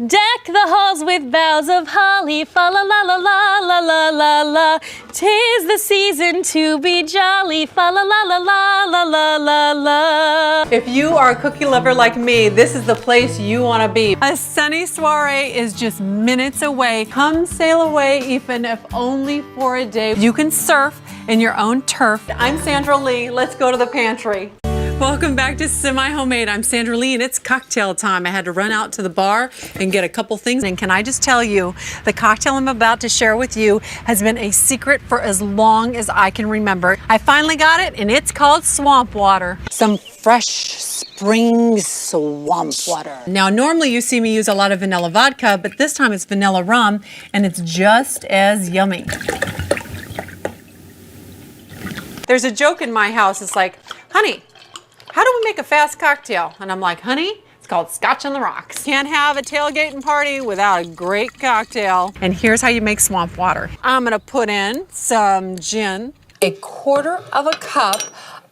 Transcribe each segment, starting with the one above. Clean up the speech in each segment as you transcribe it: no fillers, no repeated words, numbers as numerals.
Deck the halls with boughs of holly, fa la la la la la la la la. 'Tis the season to be jolly, fa la la la la la la la la. If you are a cookie lover like me, this is the place you want to be. A sunny soiree is just minutes away. Come sail away, even if only for a day. You can surf in your own turf. I'm Sandra Lee. Let's go to the pantry. Welcome back to Semi Homemade. I'm Sandra Lee and it's cocktail time. I had to run out to the bar and get a couple things. And can I just tell you, the cocktail I'm about to share with you has been a secret for as long as I can remember. I finally got it and it's called swamp water. Some fresh spring swamp water. Now, normally you see me use a lot of vanilla vodka, but this time it's vanilla rum and it's just as yummy. There's a joke in my house. It's like, honey, how do we make a fast cocktail? And I'm like, honey, it's called Scotch on the Rocks. Can't have a tailgating party without a great cocktail. And here's how you make swamp water. I'm gonna put in some gin, a quarter of a cup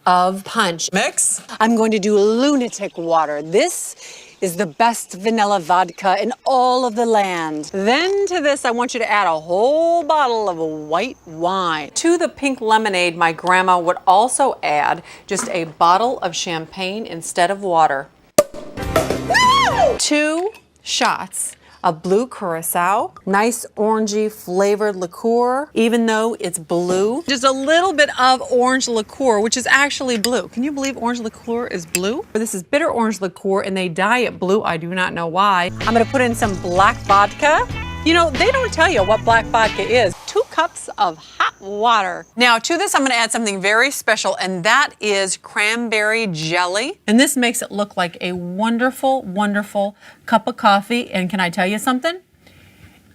of punch mix. I'm going to do lunatic water. This is the best vanilla vodka in all of the land. Then to this, I want you to add a whole bottle of white wine. To the pink lemonade, my grandma would also add just a bottle of champagne instead of water. Woo! 2 shots of blue curacao, nice orangey flavored liqueur, even though it's blue. Just a little bit of orange liqueur, which is actually blue. Can you believe orange liqueur is blue? This is bitter orange liqueur and they dye it blue. I do not know why. I'm gonna put in some black vodka. You know, they don't tell you what black vodka is. 2 cups of hot water. Now to this, I'm gonna add something very special, and that is cranberry jelly. And this makes it look like a wonderful, wonderful cup of coffee. And can I tell you something?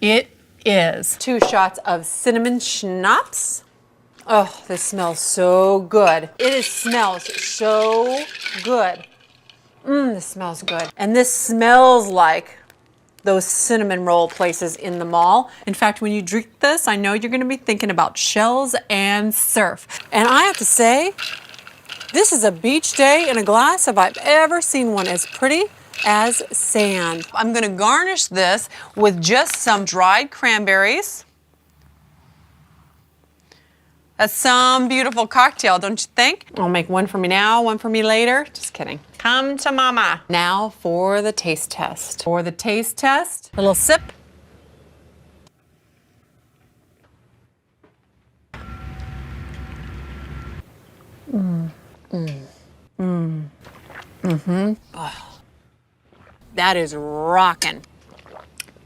It is. 2 shots of cinnamon schnapps. Oh, this smells so good. It smells so good. This smells good. And this smells like those cinnamon roll places in the mall. In fact, when you drink this, I know you're gonna be thinking about shells and surf. And I have to say, this is a beach day in a glass if I've ever seen one as pretty as sand. I'm gonna garnish this with just some dried cranberries. That's some beautiful cocktail, don't you think? I'll make one for me now, one for me later. Just kidding. Come to mama. Now for the taste test. For the taste test, a little sip. Oh, that is rockin'.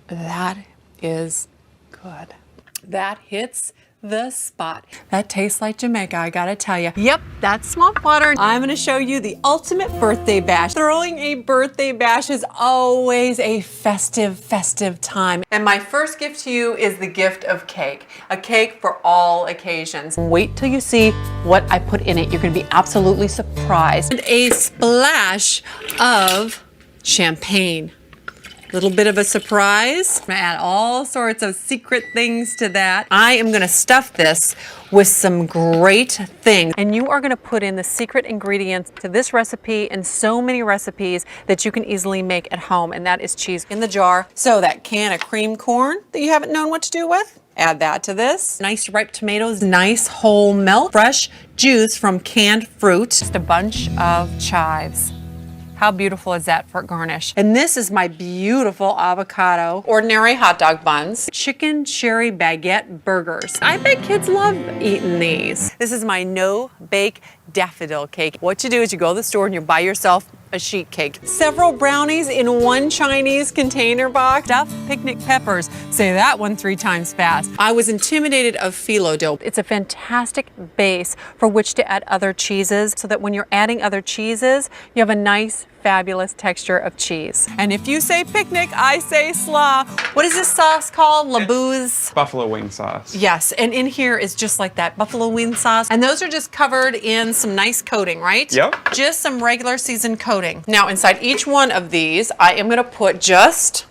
That is good. That hits the spot. That tastes like Jamaica, I gotta tell you. Yep, that's swamp water. I'm gonna show you the ultimate birthday bash. Throwing a birthday bash is always a festive time. And my first gift to you is the gift of cake. A cake for all occasions. Wait till you see what I put in it. You're gonna be absolutely surprised. And a splash of champagne. Little bit of a surprise. I'm gonna add all sorts of secret things to that. I am gonna stuff this with some great things. And you are gonna put in the secret ingredients to this recipe and so many recipes that you can easily make at home, and that is cheese in the jar. So that can of cream corn that you haven't known what to do with, add that to this. Nice ripe tomatoes, nice whole milk, fresh juice from canned fruit, just a bunch of chives. How beautiful is that for garnish? And this is my beautiful avocado, ordinary hot dog buns, chicken cherry baguette burgers. I bet kids love eating these. This is my no-bake daffodil cake. What you do is you go to the store and you buy yourself a sheet cake. Several brownies in one Chinese container box. Stuffed picnic peppers. Say that one 3 times fast. I was intimidated of phyllo dough. It's a fantastic base for which to add other cheeses so that when you're adding other cheeses, you have a nice, fabulous texture of cheese. And if you say picnic, I say slaw. What is this sauce called? Labouze? Buffalo wing sauce. Yes, and in here is just like that buffalo wing sauce. And those are just covered in some nice coating, right? Yep. Just some regular seasoned coating. Now inside each one of these, I am gonna put just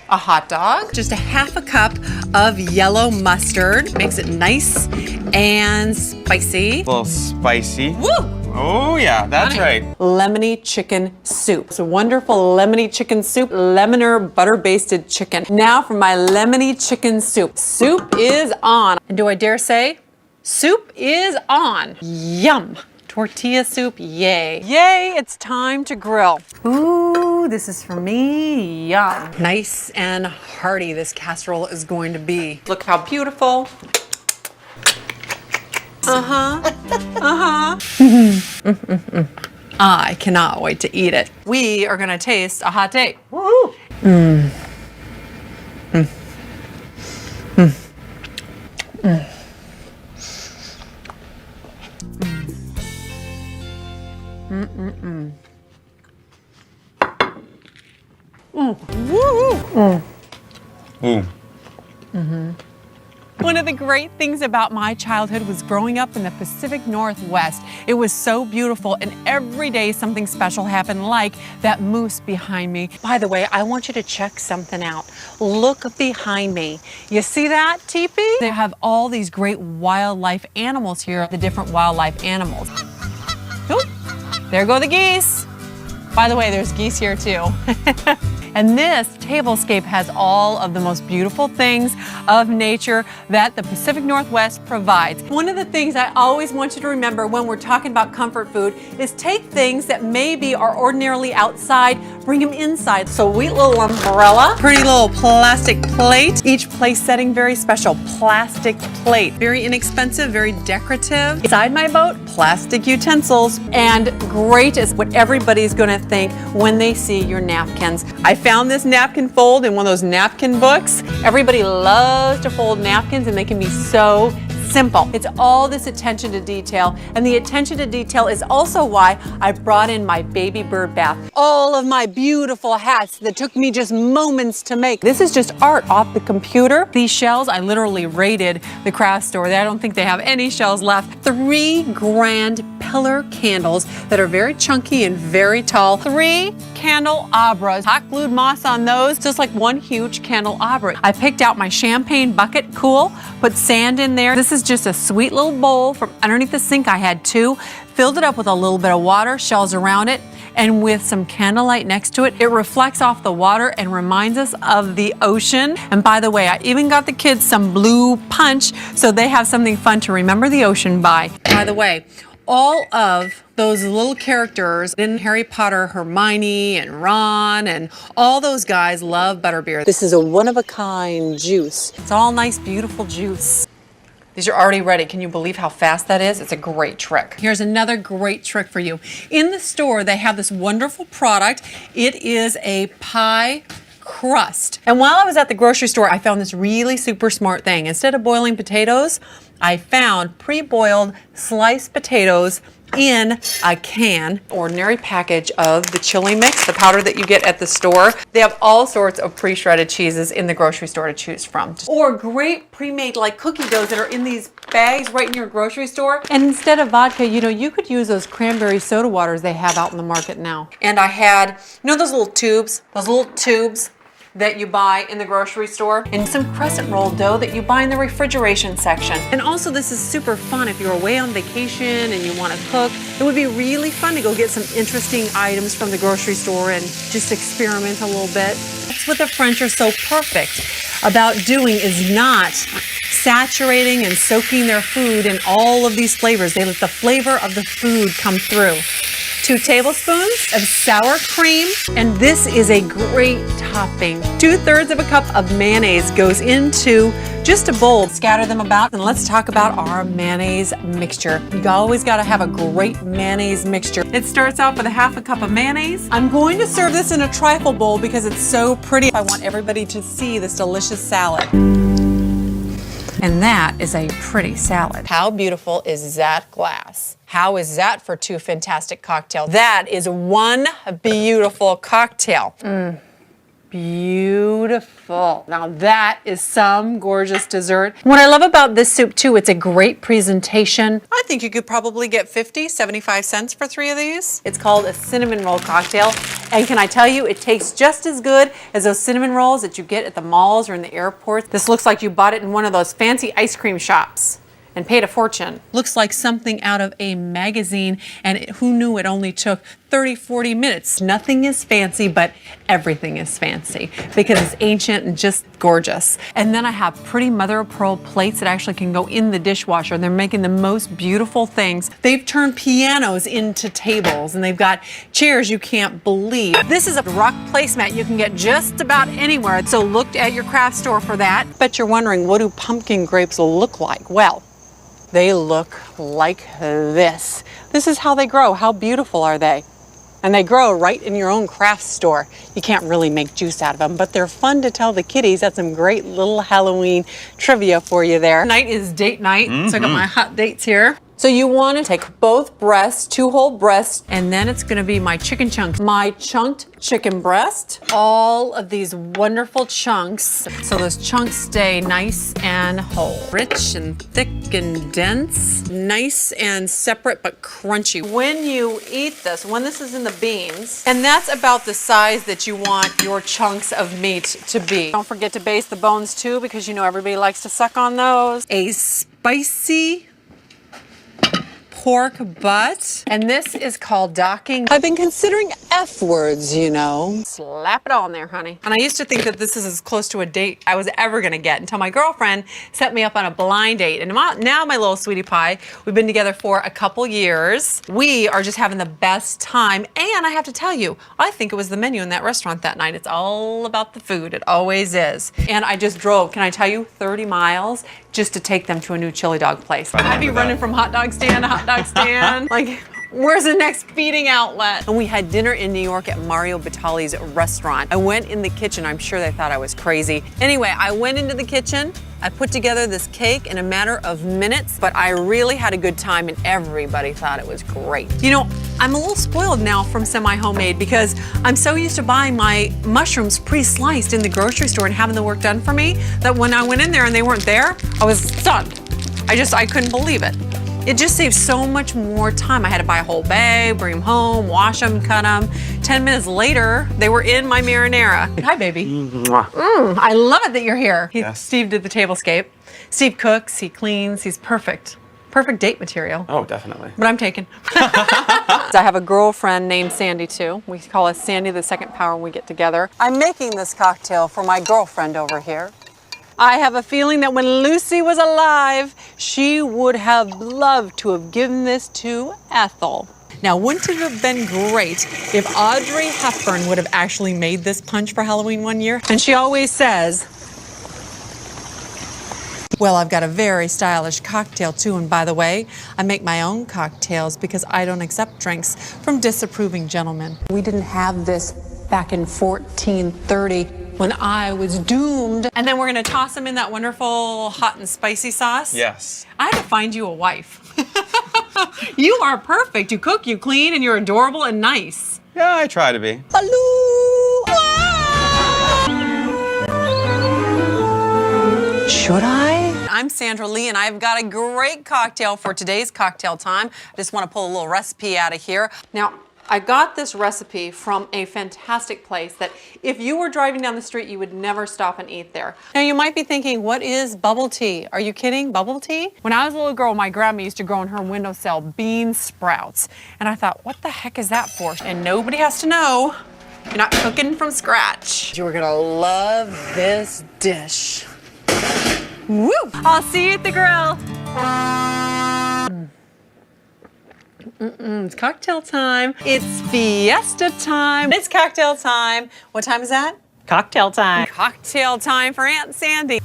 a hot dog, just a half a cup of yellow mustard. Makes it nice and spicy. A little spicy. Woo! Oh yeah, that's right. Lemony chicken soup. It's a wonderful lemony chicken soup, lemon butter basted chicken. Now for my lemony chicken soup. Soup is on. And do I dare say, soup is on. Yum. Tortilla soup, yay. Yay, it's time to grill. Ooh, this is for me, yum. Nice and hearty this casserole is going to be. Look how beautiful. I cannot wait to eat it. We are gonna taste a hot date. Woo! Ooh. One of the great things about my childhood was growing up in the Pacific Northwest. It was so beautiful, and every day something special happened, like that moose behind me. By the way, I want you to check something out. Look behind me. You see that teepee? They have all these great wildlife animals here, the different wildlife animals. Oop, there go the geese. By the way, there's geese here too. And this tablescape has all of the most beautiful things of nature that the Pacific Northwest provides. One of the things I always want you to remember when we're talking about comfort food is take things that maybe are ordinarily outside, bring them inside. So sweet little umbrella, pretty little plastic plate, each place setting very special, plastic plate. Very inexpensive, very decorative. Inside my boat, plastic utensils, and great is what everybody's gonna think when they see your napkins. I found this napkin fold in one of those napkin books. Everybody loves to fold napkins, and they can be so simple. It's all this attention to detail, and the attention to detail is also why I brought in my baby bird bath. All of my beautiful hats that took me just moments to make. This is just art off the computer. These shells, I literally raided the craft store. I don't think they have any shells left. 3 grand pillar candles that are very chunky and very tall. 3 candelabras, hot glued moss on those, just like one huge candelabra. I picked out my champagne bucket, cool, put sand in there. This is just a sweet little bowl from underneath the sink. I had 2, filled it up with a little bit of water, shells around it, and with some candlelight next to it. It reflects off the water and reminds us of the ocean. And by the way, I even got the kids some blue punch so they have something fun to remember the ocean by. By the way, all of those little characters in Harry Potter, Hermione and Ron and all those guys love butterbeer. This is a one-of-a-kind juice. It's all nice, beautiful juice. These are already ready. Can you believe how fast that is? It's a great trick. Here's another great trick for you. In the store, they have this wonderful product. It is a pie crust. And while I was at the grocery store, I found this really super smart thing. Instead of boiling potatoes, I found pre-boiled sliced potatoes in a can, ordinary package of the chili mix, the powder that you get at the store. They have all sorts of pre-shredded cheeses in the grocery store to choose from. Or great pre-made like cookie doughs that are in these bags right in your grocery store. And instead of vodka, you know, you could use those cranberry soda waters they have out in the market now. And I had, you know, those little tubes that you buy in the grocery store, and some crescent roll dough that you buy in the refrigeration section. And also, this is super fun if you're away on vacation and you want to cook. It would be really fun to go get some interesting items from the grocery store and just experiment a little bit. That's what the French are so perfect about doing, is not saturating and soaking their food in all of these flavors. They let the flavor of the food come through. 2 tablespoons of sour cream, and this is a great topping. 2/3 of a cup of mayonnaise goes into just a bowl. Scatter them about, and let's talk about our mayonnaise mixture. You always gotta have a great mayonnaise mixture. It starts off with a 1/2 cup of mayonnaise. I'm going to serve this in a trifle bowl because it's so pretty. I want everybody to see this delicious salad. And that is a pretty salad. How beautiful is that glass? How is that for 2 fantastic cocktails? That is one beautiful cocktail. Beautiful. Now that is some gorgeous dessert. What I love about this soup too, it's a great presentation. I think you could probably get 50, 75 cents for 3 of these. It's called a cinnamon roll cocktail. And can I tell you, it tastes just as good as those cinnamon rolls that you get at the malls or in the airports. This looks like you bought it in one of those fancy ice cream shops. and paid a fortune. Looks like something out of a magazine, and who knew it only took 30, 40 minutes. Nothing is fancy, but everything is fancy because it's ancient and just gorgeous. And then I have pretty mother of pearl plates that actually can go in the dishwasher. They're making the most beautiful things. They've turned pianos into tables, and they've got chairs you can't believe. This is a rock placemat you can get just about anywhere, so look at your craft store for that. Bet you're wondering, what do pumpkin grapes look like? Well, they look like this. This is how they grow. How beautiful are they? And they grow right in your own craft store. You can't really make juice out of them, but they're fun to tell the kiddies. That's some great little Halloween trivia for you there. Tonight is date night, so I got my hot dates here. So you want to take both breasts, 2 whole breasts, and then it's going to be my chicken chunks. My chunked chicken breast. All of these wonderful chunks, so those chunks stay nice and whole. Rich and thick and dense. Nice and separate but crunchy. When you eat this, when this is in the beans, and that's about the size that you want your chunks of meat to be. Don't forget to baste the bones too, because you know everybody likes to suck on those. A spicy pork butt, and this is called docking. I've been considering F words, you know. Slap it on there, honey. And I used to think that this is as close to a date I was ever gonna get until my girlfriend set me up on a blind date. And now my little sweetie pie, we've been together for a couple years. We are just having the best time. And I have to tell you, I think it was the menu in that restaurant that night. It's all about the food. It always is. And I just drove, can I tell you, 30 miles just to take them to a new chili dog place. I'd be running from hot dog stand to hot dog stand. Like, where's the next feeding outlet? And we had dinner in New York at Mario Batali's restaurant. I went in the kitchen. I'm sure they thought I was crazy. Anyway, I went into the kitchen. I put together this cake in a matter of minutes, but I really had a good time and everybody thought it was great. You know, I'm a little spoiled now from semi-homemade because I'm so used to buying my mushrooms pre-sliced in the grocery store and having the work done for me that when I went in there and they weren't there, I was stunned. I couldn't believe it. It just saves so much more time. I had to buy a whole bag, bring them home, wash them, cut them. 10 minutes later, they were in my marinara. Hi, baby. I love it that you're here. Yes. Steve did the tablescape. Steve cooks, he cleans, he's perfect. Perfect date material. Oh, definitely. But I'm taken. I have a girlfriend named Sandy too. We call us Sandy the second power when we get together. I'm making this cocktail for my girlfriend over here. I have a feeling that when Lucy was alive, she would have loved to have given this to Ethel. Now, wouldn't it have been great if Audrey Hepburn would have actually made this punch for Halloween one year? And she always says, well, I've got a very stylish cocktail too, and by the way, I make my own cocktails because I don't accept drinks from disapproving gentlemen. We didn't have this back in 1430 when I was doomed. And then we're gonna toss them in that wonderful hot and spicy sauce. Yes. I had to find you a wife. You are perfect. You cook, you clean, and you're adorable and nice. Yeah, I try to be. Hello. Should I? I'm Sandra Lee, and I've got a great cocktail for today's cocktail time. I just want to pull a little recipe out of here. Now, I got this recipe from a fantastic place that if you were driving down the street, you would never stop and eat there. Now, you might be thinking, what is bubble tea? Are you kidding? Bubble tea? When I was a little girl, my grandma used to grow in her windowsill bean sprouts. And I thought, what the heck is that for? And nobody has to know. You're not cooking from scratch. You're gonna love this dish. Woo! I'll see you at the grill. It's cocktail time. It's fiesta time. It's cocktail time. What time is that? Cocktail time. Cocktail time for Aunt Sandy.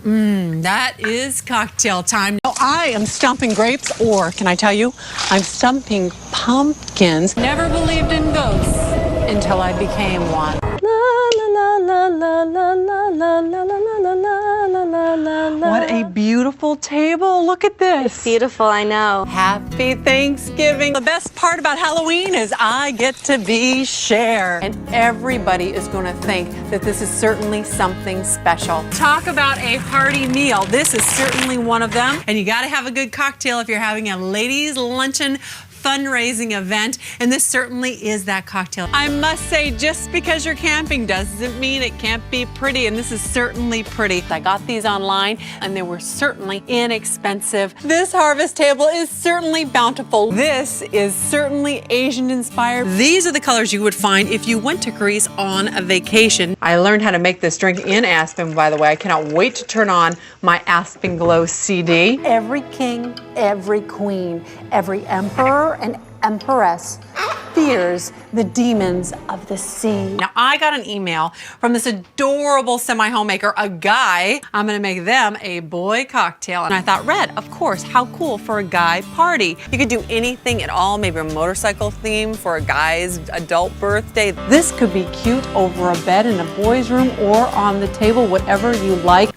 That is cocktail time. Now, I am stumping grapes, or can I tell you, I'm stumping pumpkins. Never believed in ghosts until I became one. What a beautiful table. Look at this. Beautiful, I know. Happy Thanksgiving. The best part about Halloween is I get to be Cher. And everybody is going to think that this is certainly something special. Talk about a hearty meal. This is certainly one of them. And you got to have a good cocktail if you're having a ladies' luncheon fundraising event, and this certainly is that cocktail. I must say, just because you're camping doesn't mean it can't be pretty, and this is certainly pretty. I got these online, and they were certainly inexpensive. This harvest table is certainly bountiful. This is certainly Asian inspired. These are the colors you would find if you went to Greece on a vacation. I learned how to make this drink in Aspen, by the way. I cannot wait to turn on my Aspen Glow CD. Every king, every queen, every emperor and empress fears the demons of the sea. Now, I got an email from this adorable semi-homemaker, a guy. I'm gonna make them a boy cocktail. And I thought, red, of course, how cool for a guy party. You could do anything at all, maybe a motorcycle theme for a guy's adult birthday. This could be cute over a bed in a boy's room or on the table, whatever you like.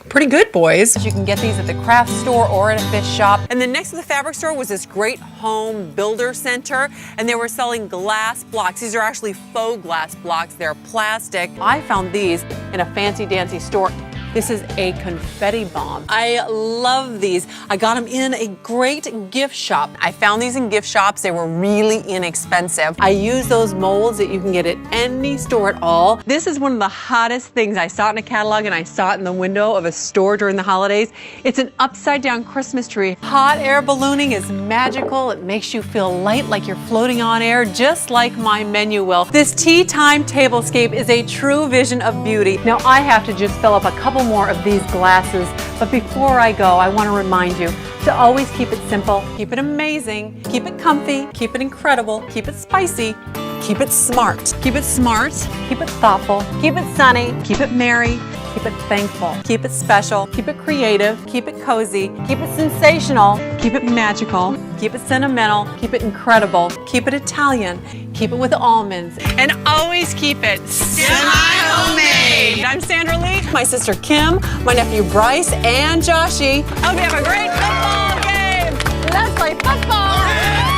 Pretty good, boys. You can get these at the craft store or at a fish shop. And then next to the fabric store was this great home builder center, and they were selling glass blocks. These are actually faux glass blocks. They're plastic. I found these in a fancy dancy store. This is a confetti bomb. I love these. I got them in a great gift shop. I found these in gift shops. They were really inexpensive. I use those molds that you can get at any store at all. This is one of the hottest things. I saw it in a catalog and I saw it in the window of a store during the holidays. It's an upside down Christmas tree. Hot air ballooning is magical. It makes you feel light like you're floating on air, just like my menu will. This tea time tablescape is a true vision of beauty. Now I have to just fill up a couple more of these glasses, but before I go, I want to remind you to always keep it simple, keep it amazing, keep it comfy, keep it incredible, keep it spicy, keep it smart. Keep it smart, keep it thoughtful, keep it sunny, keep it merry, keep it thankful, keep it special, keep it creative, keep it cozy, keep it sensational, keep it magical, keep it sentimental, keep it incredible, keep it Italian, keep it with almonds, and always keep it semi-homemade. I'm Sandra Lee, my sister Kim, my nephew Bryce, and Joshy. I hope you have a great football game. Let's play football.